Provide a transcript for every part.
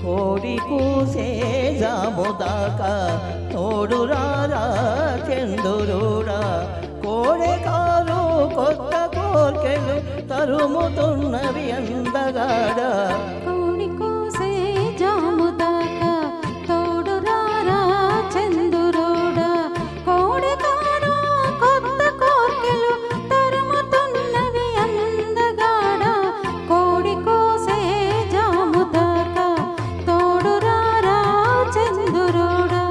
కోడి కూసే జాముదాకా తోడురారా చందురుడా. కోడె కారు కొత్త కోర్కెలు తరుముతున్నవి అందగాడ. కోడి కూసే జాముదాకా తోడురారా చందురుడా. కోడె కారు కొత్త కోర్కెలు తరుముతున్నవి అందగాడ. కోడి కూసే జాముదాకా తోడురారా చందురుడా.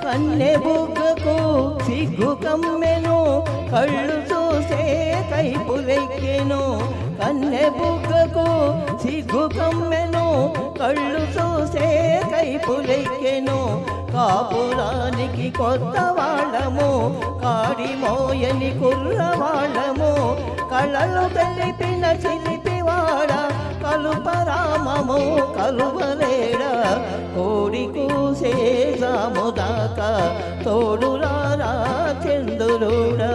కన్నె బుగ్గకు సిగ్గు కమ్మెను కళ్ళు చూసే కైపులెక్కెను. కన్నె బుగ్గకు సిగ్గు కమ్మెను కళ్ళు చూసే కైపులెక్కెను. కాపురానికి కొత్త వాళ్ళము కాడి మోయని కుర్రవాళ్ళము. కళలు తెలిపిన చిలిపివాడ కలుపరామము కలువలేడా. కోడి కూసే జాముదాకా తోడురారా చందురుడా.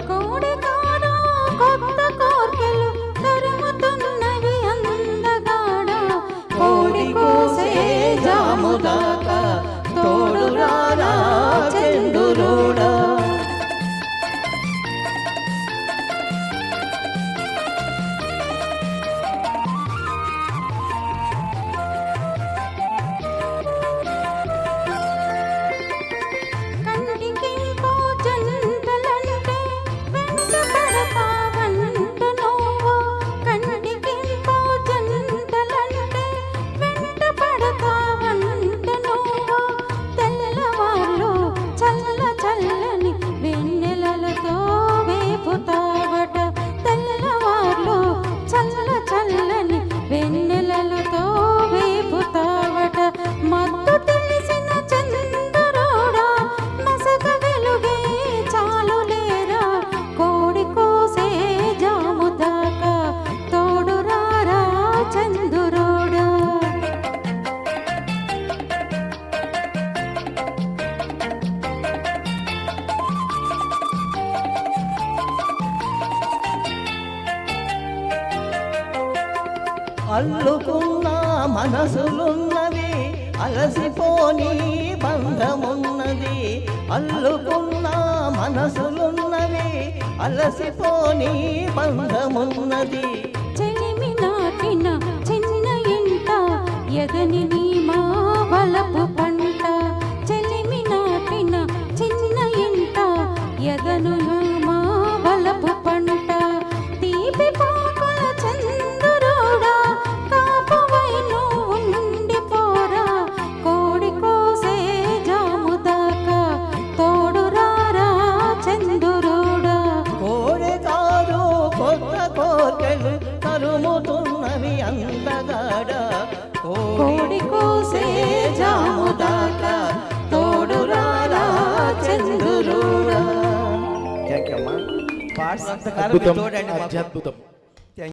కోడి కారు కొత్త కోర్కెలు తరుముతున్నవి అందగాడ. కోడి కూసే జాముదాకా తోడురారా చందురుడా. కంటికింకో జంటలంటే వెంట పడతావంట నువ్వు. కంటికింకో జంటలంటే వెంట పడతావంట నువ్వు. తెల్లవార్లు చల్ల చల్లని వెన్నెలలతో వేపుతావట. తెల్లవార్లు చల్ల చల్లని వెన్నెలలతో వేపుతావట. మత్తు తెలిసిన చంద్రుడా మసక వెలుగే చాలు లేరా. కోడి కూసే జాముదాకా తోడురారా చంద్రుడా. అల్లుకున్న మనసులున్నవి అలసిపోని బంధమున్నది. అల్లుకున్న మనసులున్నవి అలసిపోని బంధమున్నది. చెలిమి నాటిన చిన్న ఇంట ఎదని నీ మా వలపు పంట. చెలిమి నాటిన చిన్న ఇంట ఎదను మా వలపు పంట. తీపి పాకుల చంద్రుడా కాపువై నువ్వు ఉండిపోరా. కోడి కోసే జాముదాకా తోడురారా చంద్రుడా. కోడె కారు కొత్త కోర్కెలు తరుముతున్నవి అందగాడ. కోడి కోసే జాముదాకా తోడురారా చంద్రుడా. పాట అద్భుతం, అత్యద్భుతం.